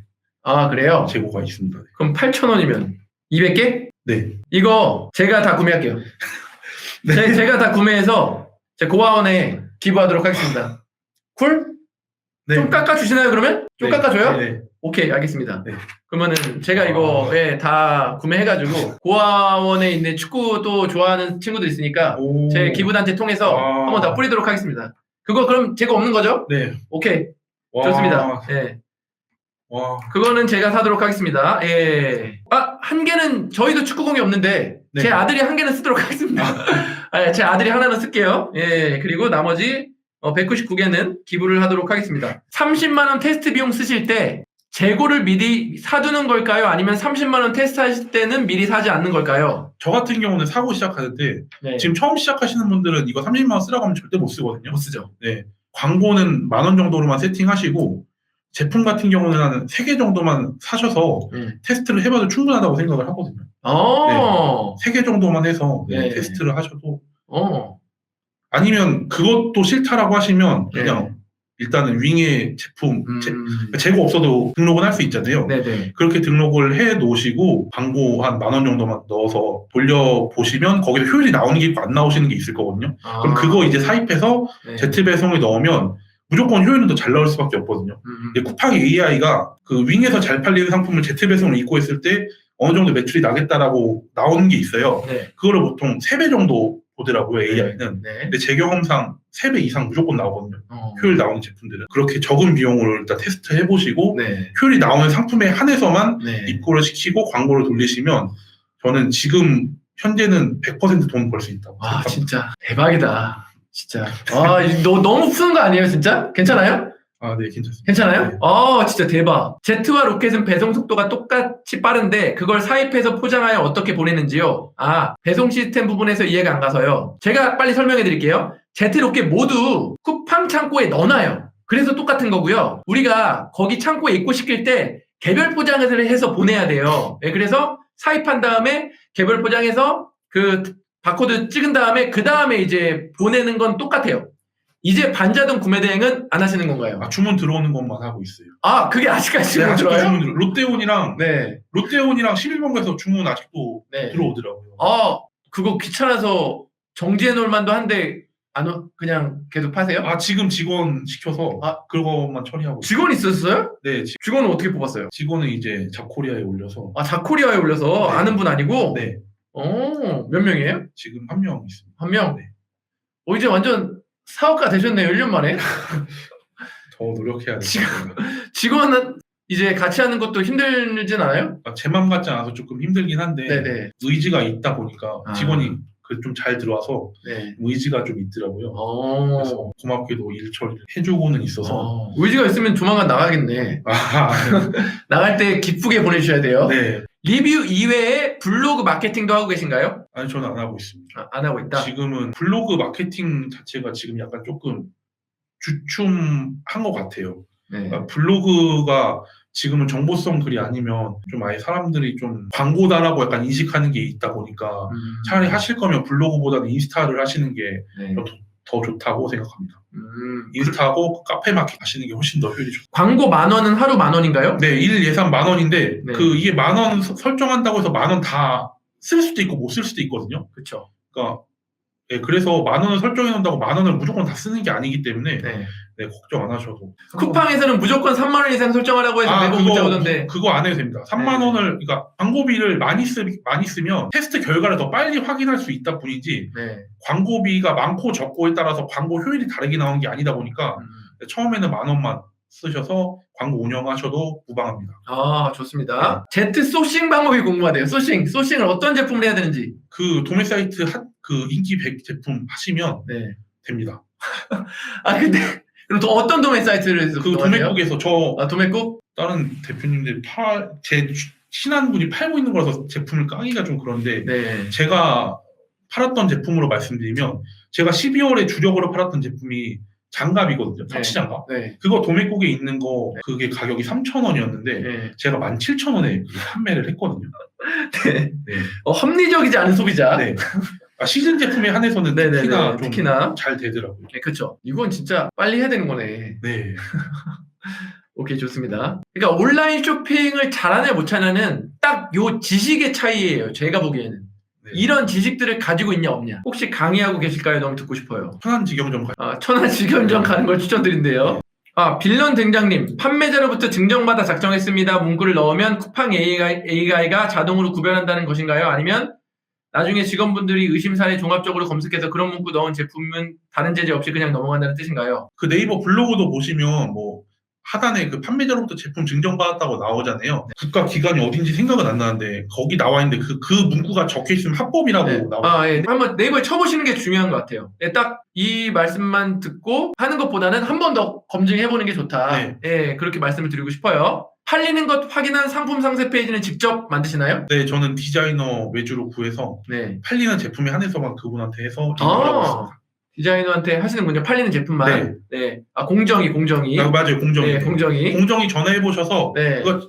그래요? 재고가 있습니다. 그럼 8,000원이면 200개? 네. 이거 제가 다 구매할게요. 제가 다 구매해서 제 고아원에 기부하도록 하겠습니다. 쿨? 좀 깎아주시나요, 그러면? 좀 깎아줘요? 네. 오케이, 알겠습니다. 그러면은 제가 이거 다 구매해가지고 고아원에 있는 축구도 좋아하는 친구들 있으니까 제 기부단체 통해서 한번 다 뿌리도록 하겠습니다. 그거 그럼 재고 없는 거죠? 네. 오케이. 좋습니다. 그거는 제가 사도록 하겠습니다. 한 개는 저희도 축구공이 없는데 제 아들이 한 개는 쓰도록 하겠습니다. 제 아들이 하나는 쓸게요. 그리고 나머지 199개는 기부를 하도록 하겠습니다. 30만 원 테스트 비용 쓰실 때 재고를 미리 사두는 걸까요? 아니면 30만 원 테스트 하실 때는 미리 사지 않는 걸까요? 저 같은 경우는 사고 시작하는데 지금 처음 시작하시는 분들은 이거 30만 원 쓰라고 하면 절대 못 쓰거든요. 못 쓰죠. 네. 광고는 10,000원 정도로만 세팅하시고 제품 같은 경우는 한 3개 정도만 사셔서 테스트를 해봐도 충분하다고 생각을 하거든요. 3개 정도만 해서 테스트를 하셔도 아니면 그것도 싫다라고 하시면 그냥 일단은 윙의 제품 재고 없어도 등록은 할 수 있잖아요. 네네. 그렇게 등록을 해 놓으시고 광고 한 10,000원 정도만 넣어서 돌려보시면 거기서 효율이 나오는 게 있고 안 나오시는 게 있을 거거든요. 그럼 그거 이제 사입해서 네. Z배송에 넣으면 무조건 효율은 더 잘 나올 수밖에 없거든요. 쿠팡 AI가 그 윙에서 잘 팔리는 상품을 Z배송으로 입고했을 때 어느 정도 매출이 나겠다라고 나오는 게 있어요. 네. 그거를 보통 3배 정도 보더라고요, AI는. 네. 근데 제 경험상 3배 이상 무조건 나오거든요. 효율 나오는 제품들은. 그렇게 적은 비용으로 일단 테스트 해보시고 네. 효율이 나오는 상품에 한해서만 네. 입고를 시키고 광고를 돌리시면 저는 지금 현재는 100% 돈 벌 수 있다고 아, 생각합니다. 진짜 대박이다. 진짜. 너무 푸는 거 아니에요, 진짜? 괜찮아요? 아, 네, 괜찮습니다. 괜찮아요? 네. 진짜 대박. 제트와 로켓은 배송 속도가 똑같이 빠른데 그걸 사입해서 포장하여 어떻게 보내는지요? 배송 시스템 부분에서 이해가 안 가서요. 제가 빨리 설명해 드릴게요. 제트, 로켓 모두 쿠팡 창고에 넣어놔요. 그래서 똑같은 거고요. 우리가 거기 창고에 입고시킬 때 개별 포장을 해서 보내야 돼요. 네, 그래서 사입한 다음에 개별 포장해서 그 바코드 찍은 다음에 그 다음에 이제 보내는 건 똑같아요. 이제 반자동 구매 대행은 안 하시는 건가요? 주문 들어오는 것만 하고 있어요. 그게 아직까지 네, 주문 아직도 들어요? 주문 들어요. 롯데온이랑 네. 11번가에서 주문 아직도 네. 들어오더라고요. 그거 귀찮아서 정지해 놓을 만도 한데 그냥 계속 파세요? 지금 직원 시켜서 그것만 처리하고 직원 있었어요? 네, 직원은 어떻게 뽑았어요? 직원은 이제 잡코리아에 올려서 자코리아에 올려서 네. 아는 분 아니고? 네, 몇 명이에요? 지금 1명 있습니다. 1명? 네. 이제 완전 사업가 되셨네요, 1년 만에. 더 노력해야 돼요. 직원은 이제 같이 하는 것도 힘들진 않아요? 제 맘 같지 않아서 조금 힘들긴 한데 네네. 의지가 있다 보니까 직원이 좀 잘 들어와서 네. 의지가 좀 있더라고요. 그래서 고맙게도 일 처리를 해주고는 있어서 의지가 있으면 조만간 나가겠네. 나갈 때 기쁘게 보내주셔야 돼요. 네. 리뷰 이외에 블로그 마케팅도 하고 계신가요? 아니, 저는 안 하고 있습니다. 안 하고 있다? 지금은 블로그 마케팅 자체가 지금 약간 조금 주춤한 것 같아요. 네. 블로그가 지금은 정보성 글이 아니면 좀 아예 사람들이 좀 광고다라고 약간 인식하는 게 있다 보니까 차라리 하실 거면 블로그보다는 인스타를 하시는 게 더 좋다고 생각합니다. 인스타하고 카페 마켓 하시는 게 훨씬 더 효율이 좋죠. 광고 10,000원은 하루 10,000원인가요? 네, 일 예산 10,000원인데 네. 이게 10,000원 설정한다고 해서 10,000원 다 쓸 수도 있고 못 쓸 수도 있거든요. 그렇죠. 그러니까 그래서 10,000원을 설정해 놓는다고 10,000원을 무조건 다 쓰는 게 아니기 때문에 네. 걱정 안 하셔도. 쿠팡에서는 무조건 30,000원 이상 설정하라고 해서 매번 문자 오던데. 그거 안 해도 됩니다. 30,000원을 그러니까 광고비를 많이 쓰면 테스트 결과를 더 빨리 확인할 수 있다 뿐이지 광고비가 많고 적고에 따라서 광고 효율이 다르게 나오는 게 아니다 보니까 처음에는 10,000원만 쓰셔서 광고 운영하셔도 무방합니다. 좋습니다. 제트 소싱 방법이 궁금하대요. 소싱을 어떤 제품을 해야 되는지. 그 도매 사이트 그 인기 100 제품 하시면 됩니다. 근데 그럼 또 어떤 도매 사이트를 그 도매국에서 도매국? 다른 대표님들 제 친한 분이 팔고 있는 거라서 제품을 까기가 좀 그런데 제가 팔았던 제품으로 말씀드리면 제가 12월에 주력으로 팔았던 제품이 장갑이거든요. 잡지장갑. 그거 도매국에 있는 거 그게 가격이 3,000원이었는데 제가 17,000원에 판매를 했거든요. 합리적이지 않은 소비자. 시즌 제품에 한해서는 특히나 잘 되더라고요. 그렇죠. 이건 진짜 빨리 해야 되는 거네. 네. 오케이, 좋습니다. 그러니까 온라인 쇼핑을 잘하냐 못 하냐는 딱 요 지식의 차이예요. 제가 보기에는. 이런 지식들을 가지고 있냐 없냐. 혹시 강의하고 계실까요? 너무 듣고 싶어요. 천안직영점 천안직영점 가는 걸 추천드린대요. 빌런 등장님, 판매자로부터 증정받아 작성했습니다. 문구를 넣으면 쿠팡 AI가 자동으로 구별한다는 것인가요? 아니면 나중에 직원분들이 의심사례 종합적으로 검색해서 그런 문구 넣은 제품은 다른 제재 없이 그냥 넘어간다는 뜻인가요? 그 네이버 블로그도 보시면 하단에 그 판매자로부터 제품 증정받았다고 나오잖아요. 국가 기관이 어딘지 생각은 안 나는데 거기 나와 있는데 그 문구가 적혀 있으면 합법이라고 나와요. 한번 네이버에 쳐보시는 게 중요한 것 같아요. 딱 이 말씀만 듣고 하는 것보다는 한 번 더 검증해보는 게 좋다. 그렇게 말씀을 드리고 싶어요. 팔리는 것 확인한 상품 상세 페이지는 직접 만드시나요? 네, 저는 디자이너 외주로 구해서 팔리는 제품에 한해서만 그분한테 해서 리뷰하고 있습니다. 디자이너한테 하시는군요. 팔리는 제품만. 공정이. 맞아요, 공정이. 공정이 전화해보셔서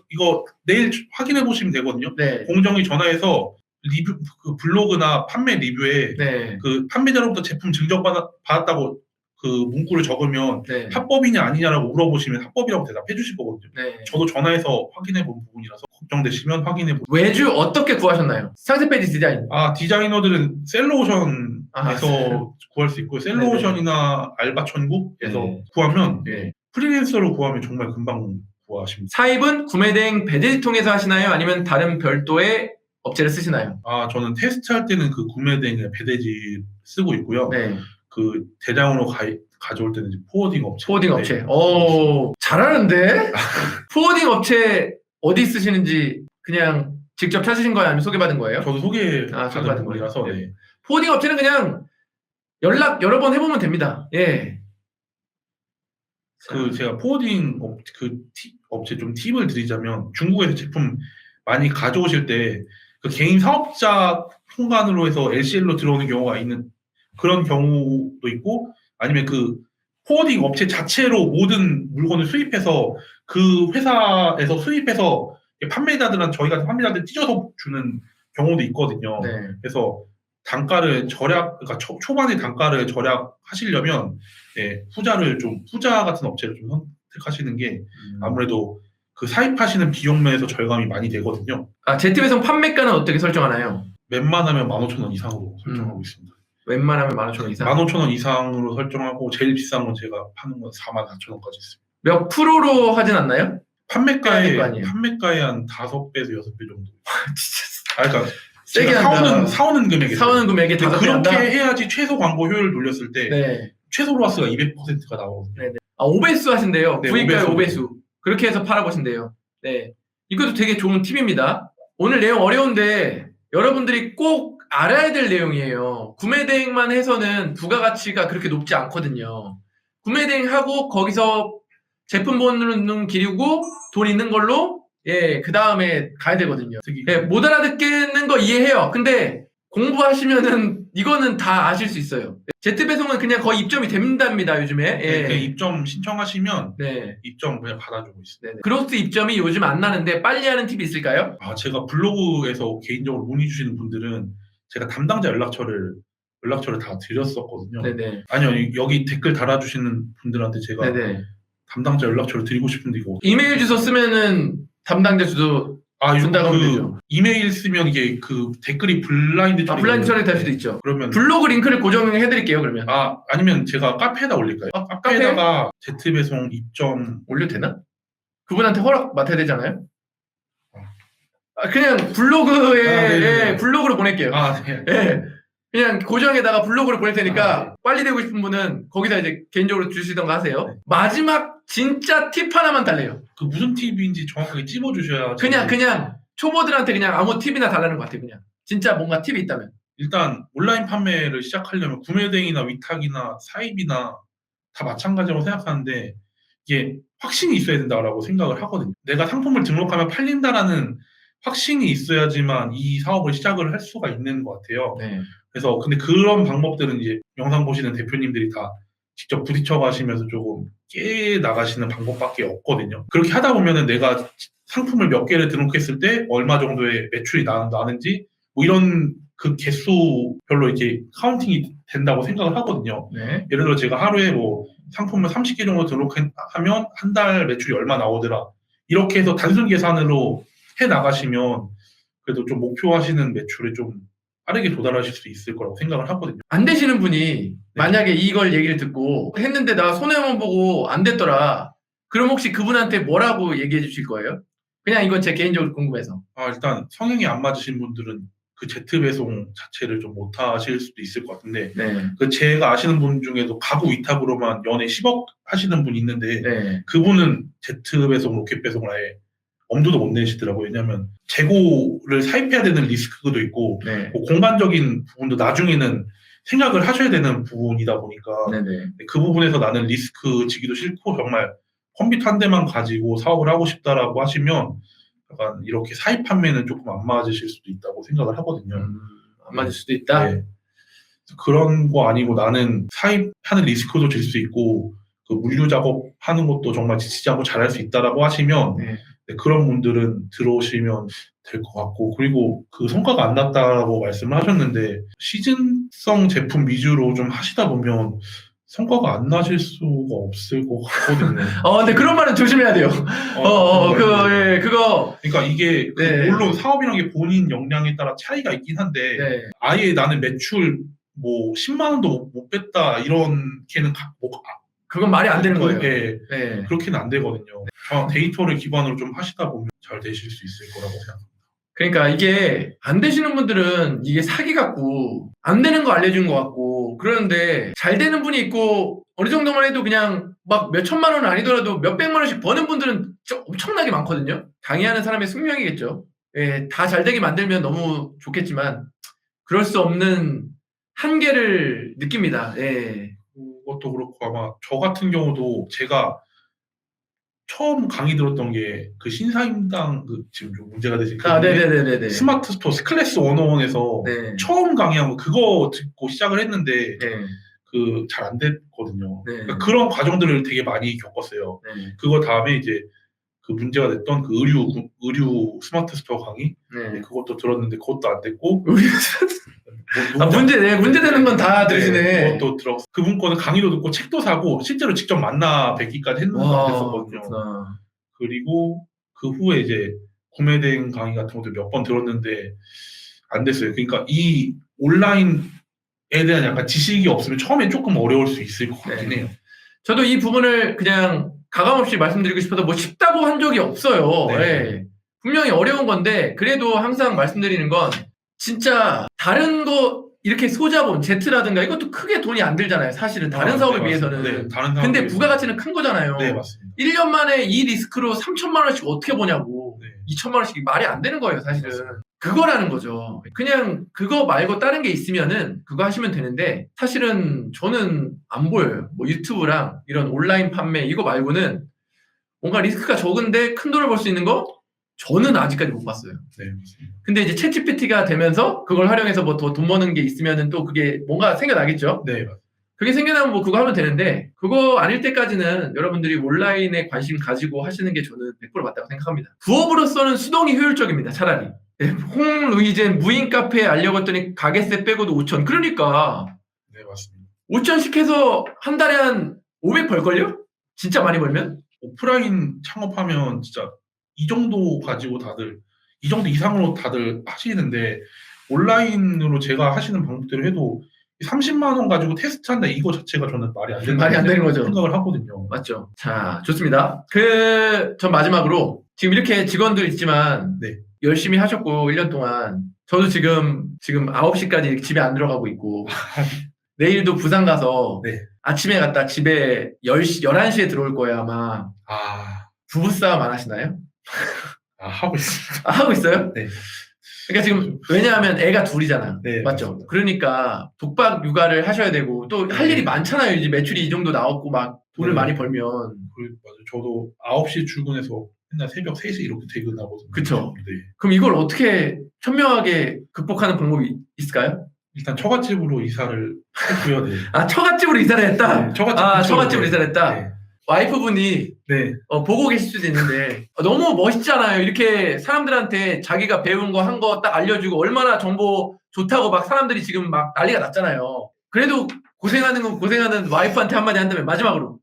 이거 내일 확인해보시면 되거든요. 공정이 전화해서 리뷰, 그 블로그나 판매 리뷰에 그 판매자로부터 제품 증정받았다고 그 문구를 적으면 네. 합법이냐 아니냐라고 물어보시면 합법이라고 대답해 주실 거거든요. 네. 저도 전화해서 확인해 본 부분이라서 걱정되시면 확인해 보세요. 외주 어떻게 구하셨나요? 상세 페이지 디자인. 디자이너들은 셀로오션에서 구할 수 있고요. 네네. 셀로오션이나 알바천국에서 네. 구하면 네. 프리랜서로 구하면 정말 금방 구하십니다. 사입은 구매 대행 배대지 통해서 하시나요? 아니면 다른 별도의 업체를 쓰시나요? 저는 테스트할 때는 그 구매대행 배대지 쓰고 있고요. 네. 그 대량으로 가져올 때는 이제 포워딩 업체. 포워딩 업체. 오, 잘하는데? 포워딩 업체 어디 쓰시는지 그냥 직접 찾으신 거예요? 아니면 소개받은 거예요? 저도 소개받은 소개받은 분이라서. 거예요? 네. 포워딩 업체는 그냥 연락 여러 번 해보면 됩니다. 예. 제가 포워딩 업체 좀 팁을 드리자면, 중국에서 제품 많이 가져오실 때 그 개인 사업자 통관으로 해서 LCL로 들어오는 경우가 있는 그런 경우도 있고, 아니면 그 포워딩 업체 자체로 모든 물건을 수입해서 그 회사에서 수입해서 판매자들은 저희 같은 판매자들 찢어서 주는 경우도 있거든요. 네. 그래서 단가를 그러니까 초반에 단가를 절약하시려면 후자 같은 업체를 좀 선택하시는 게 아무래도 그 사입하시는 비용 면에서 절감이 많이 되거든요. 제트배송 판매가는 어떻게 설정하나요? 웬만하면 15,000원 이상으로 설정하고 있습니다. 웬만하면 15,000원 이상? 15,000원 이상으로 설정하고, 제일 비싼 건 제가 파는 건 44,000원까지 있습니다. 몇 프로로 하진 않나요? 판매가에 거 아니에요? 한 5배에서 6배 정도. 진짜 그러니까 세게 제가 한다. 사오는 금액이 사오는 금액이 근데 5배 그렇게 한다? 해야지 최소 광고 효율을 돌렸을 때 네. 최소 로아스가 200%가 나오거든요. 네. 5배수 하신대요. 네, 구입가의 5배수. 5배수. 그렇게 해서 팔아보신대요. 네. 이것도 되게 좋은 팁입니다. 오늘 내용 어려운데 여러분들이 꼭 알아야 될 내용이에요. 구매 대행만 해서는 부가가치가 그렇게 높지 않거든요. 구매 대행하고 거기서 제품 보는 기르고 돈 있는 걸로 그 다음에 가야 되거든요. 못 알아듣겠는 거 이해해요. 근데 공부하시면은 이거는 다 아실 수 있어요. 제트배송은 그냥 거의 입점이 된답니다, 요즘에. 그 입점 신청하시면 입점 그냥 받아주고 있어요. 그로스 입점이 요즘 안 나는데 빨리 하는 팁이 있을까요? 제가 블로그에서 개인적으로 문의 주시는 분들은 제가 담당자 연락처를 다 드렸었거든요. 네네. 아니요, 여기 댓글 달아주시는 분들한테 제가 담당자 연락처를 드리고 싶은데 이거 이메일 주소 쓰면은 담당자 주소 준다고 하면 되죠. 이메일 쓰면 이게 그 댓글이 블라인드 처리 블라인드 처리 될 수도 있죠. 그러면 블로그 링크를 고정해 드릴게요, 그러면. 아니면 제가 카페에다 올릴까요? 카페에다가 제트배송 입점 올려도 되나? 그분한테 허락 맡아야 되잖아요. 그냥 블로그에 블로그로 보낼게요. 네. 그냥 고정에다가 블로그를 보낼 테니까 빨리 되고 싶은 분은 거기다 이제 개인적으로 주시던가 하세요. 네. 마지막 진짜 팁 하나만 달래요. 그 무슨 팁인지 정확하게 찝어주셔야. 그냥 초보들한테 그냥 아무 팁이나 달라는 것 같아요. 그냥 진짜 뭔가 팁이 있다면. 일단 온라인 판매를 시작하려면 구매대행이나 위탁이나 사입이나 다 마찬가지라고 생각하는데, 이게 확신이 있어야 된다고 생각을 하거든요. 내가 상품을 등록하면 팔린다라는 확신이 있어야지만 이 사업을 시작을 할 수가 있는 것 같아요. 그래서 근데 그런 방법들은 이제 영상 보시는 대표님들이 다 직접 부딪혀 가시면서 조금 깨 나가시는 방법밖에 없거든요. 그렇게 하다 보면은 내가 상품을 몇 개를 등록했을 때 얼마 정도의 매출이 나는지 뭐 이런 그 개수별로 이렇게 카운팅이 된다고 생각을 하거든요. 예를 들어 제가 하루에 뭐 상품을 30개 정도 등록하면 한 달 매출이 얼마 나오더라. 이렇게 해서 단순 계산으로 해 나가시면 그래도 좀 목표하시는 매출에 좀 빠르게 도달하실 수 있을 거라고 생각을 하거든요. 안 되시는 분이 만약에 이걸 얘기를 듣고 했는데 나 손해만 보고 안 됐더라. 그럼 혹시 그분한테 뭐라고 얘기해 주실 거예요? 그냥 이건 제 개인적으로 궁금해서. 일단 성향이 안 맞으신 분들은 그 제트배송 자체를 좀 못하실 수도 있을 것 같은데, 그 제가 아시는 분 중에도 가구 위탁으로만 연에 10억 하시는 분이 있는데 그분은 제트배송, 로켓배송을 아예 엄두도 못 내시더라고요. 왜냐하면 재고를 사입해야 되는 리스크도 있고 뭐 공간적인 부분도 나중에는 생각을 하셔야 되는 부분이다 보니까 그 부분에서 나는 리스크 지기도 싫고 정말 컴퓨터 한 대만 가지고 사업을 하고 싶다라고 하시면 약간 이렇게 사입 판매는 조금 안 맞으실 수도 있다고 생각을 하거든요. 안 맞을 수도 있다? 그런 거 아니고 나는 사입하는 리스크도 질 수 있고 그 물류 작업하는 것도 정말 지치지 않고 잘할 수 있다라고 하시면 그런 분들은 들어오시면 될 것 같고, 그리고 그 성과가 안 났다고 말씀을 하셨는데 시즌성 제품 위주로 좀 하시다 보면 성과가 안 나실 수가 없을 것 같거든요. 근데 그런 말은 조심해야 돼요. 그거. 그러니까 이게 네. 물론 사업이란 게 본인 역량에 따라 차이가 있긴 한데 네. 아예 나는 매출 뭐 10만 원도 못 뺐다 이렇게는 그건 말이 안 되는 거예요. 네. 네. 그렇게는 안 되거든요. 데이터를 기반으로 좀 하시다 보면 잘 되실 수 있을 거라고 생각합니다. 그러니까 이게 안 되시는 분들은 이게 사기 같고 안 되는 거 알려준 것 같고 그러는데 잘 되는 분이 있고 어느 정도만 해도 그냥 막 몇 천만 원은 아니더라도 몇 백만 원씩 버는 분들은 진짜 엄청나게 많거든요. 강의하는 사람의 숙명이겠죠. 예, 다 잘 되게 만들면 너무 좋겠지만 그럴 수 없는 한계를 느낍니다. 예. 그것도 그렇고 아마 저 같은 경우도 제가 처음 강의 들었던 게 그 신사임당 지금 좀 문제가 되신 네네네네. 스마트 스토어 클래스 101에서 네. 처음 강의한 거 그거 듣고 시작을 했는데 네. 잘 안 됐거든요. 네. 그러니까 그런 과정들을 되게 많이 겪었어요. 네. 그거 다음에 이제 그 문제가 됐던 그 의류 스마트 스토어 강의 그것도 들었는데 그것도 안 됐고 문제 되는 건 다 들으시네. 그것도 들었고 그분 거는 강의도 듣고 책도 사고 실제로 직접 만나 뵙기까지 했는데 안 됐었거든요. 그렇구나. 그리고 그 후에 이제 구매된 강의 같은 것도 몇 번 들었는데 안 됐어요. 그러니까 이 온라인에 대한 약간 지식이 없으면 처음엔 조금 어려울 수 있을 것 같긴 해요. 저도 이 부분을 그냥 가감없이 말씀드리고 싶어서 뭐 쉽다고 한 적이 없어요. 네. 분명히 어려운 건데 그래도 항상 말씀드리는 건 진짜 다른 거 이렇게 소자본 Z라든가 이것도 크게 돈이 안 들잖아요. 사실은 다른 사업에 비해서는. 네, 다른 근데 부가가치는 큰 거잖아요. 네, 맞습니다. 1년 만에 이 리스크로 3천만 원씩 어떻게 보냐고. 네. 2천만 원씩 말이 안 되는 거예요, 사실은. 맞습니다. 그거라는 거죠. 그냥 그거 말고 다른 게 있으면은 그거 하시면 되는데 사실은 저는 안 보여요. 뭐 유튜브랑 이런 온라인 판매 이거 말고는 뭔가 리스크가 적은데 큰 돈을 벌 수 있는 거 저는 아직까지 못 봤어요. 네, 맞습니다. 근데 이제 챗GPT가 되면서 그걸 활용해서 뭐 더 돈 버는 게 있으면은 또 그게 뭔가 생겨나겠죠. 네, 맞습니다. 그게 생겨나면 뭐 그거 하면 되는데 그거 아닐 때까지는 여러분들이 온라인에 관심 가지고 하시는 게 저는 100% 맞다고 생각합니다. 부업으로서는 수동이 효율적입니다. 차라리. 네, 홍루이젠 무인 카페에 알려봤더니 가게세 빼고도 5천. 그러니까 네, 맞습니다. 5천씩 해서 한 달에 한 500 벌걸요? 진짜 많이 벌면? 오프라인 창업하면 진짜 이 정도 가지고 다들 이 정도 이상으로 다들 하시는데 온라인으로 제가 하시는 방법대로 해도 30만 원 가지고 테스트한다 이거 자체가 저는 말이 안 되는 거죠. 생각을 하거든요. 맞죠. 자, 좋습니다. 전 마지막으로 지금 이렇게 직원들 있지만 열심히 하셨고 1년 동안 저도 지금 9시까지 집에 안 들어가고 있고 내일도 부산 가서 아침에 갔다 집에 11시에 들어올 거예요 아마. 부부싸움 안 하시나요? 하고 있습니다. 하고 있어요? 네. 그러니까 지금 왜냐하면 애가 둘이잖아. 네, 맞죠? 맞습니다. 그러니까 독박 육아를 하셔야 되고 또 할 일이 많잖아요. 이제 매출이 이 정도 나왔고 막 돈을 많이 벌면. 맞아요. 저도 9시 출근해서 맨날 새벽 3시 이렇게 퇴근하거든요. 그쵸. 그럼 이걸 어떻게 현명하게 극복하는 방법이 있을까요? 일단 처갓집으로 이사를 했고요. 네. 처갓집으로 이사를 했다? 처갓집으로 이사를 했다? 네. 와이프분이 보고 계실 수도 있는데 너무 멋있잖아요. 이렇게 사람들한테 자기가 배운 거 한 거 딱 알려주고 얼마나 정보 좋다고 막 사람들이 지금 막 난리가 났잖아요. 그래도 고생하는 건 고생하는 와이프한테 한마디 한다면 마지막으로.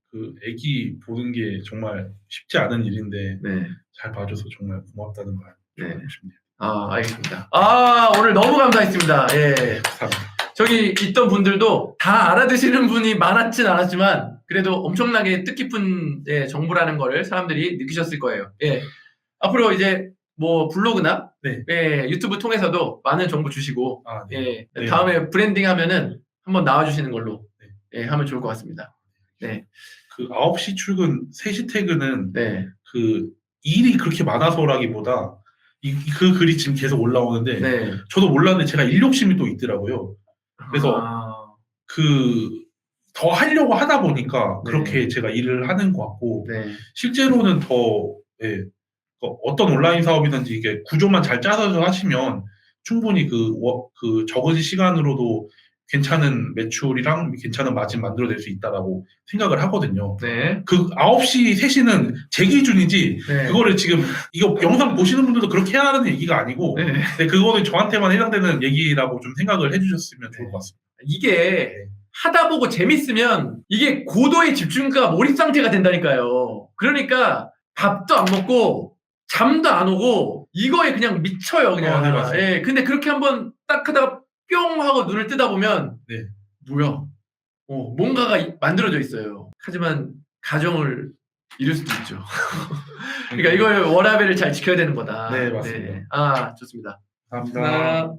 애기 보는 게 정말 쉽지 않은 일인데 잘 봐줘서 정말 고맙다는 말 하고 싶네요. 알겠습니다. 오늘 너무 감사했습니다. 예. 감사합니다. 저기 있던 분들도 다 알아듣시는 분이 많았진 않았지만 그래도 엄청나게 뜻깊은 정보라는 거를 사람들이 느끼셨을 거예요. 예. 앞으로 이제 뭐 블로그나 유튜브 통해서도 많은 정보 주시고 다음에 브랜딩 하면은 한번 나와주시는 걸로 하면 좋을 것 같습니다. 네. 9시 출근, 3시 퇴근은 그 일이 그렇게 많아서라기보다 그 글이 지금 계속 올라오는데 저도 몰랐는데 제가 일 욕심이 또 있더라고요. 그래서 더 하려고 하다 보니까 그렇게 제가 일을 하는 것 같고 실제로는 더 어떤 온라인 사업이든지 이게 구조만 잘 짜서 하시면 충분히 그 적은 시간으로도 괜찮은 매출이랑 괜찮은 마진 만들어낼 수 있다라고 생각을 하거든요. 그 9시, 3시는 제 기준이지 그거를 지금 이거 영상 보시는 분들도 그렇게 해야 하는 얘기가 아니고 그거는 저한테만 해당되는 얘기라고 좀 생각을 해주셨으면 좋을 것 같습니다. 이게 하다 보고 재밌으면 이게 고도의 집중과 몰입 상태가 된다니까요. 그러니까 밥도 안 먹고 잠도 안 오고 이거에 그냥 미쳐요 그냥. 네, 맞아요. 예, 근데 그렇게 한번 딱 하다가 뿅 하고 눈을 뜨다 보면 네. 뭐야? 뭔가가 만들어져 있어요. 하지만 가정을 이룰 수도 있죠. 그러니까 이걸 워라밸을 잘 지켜야 되는 거다. 네, 맞습니다. 아, 좋습니다. 감사합니다.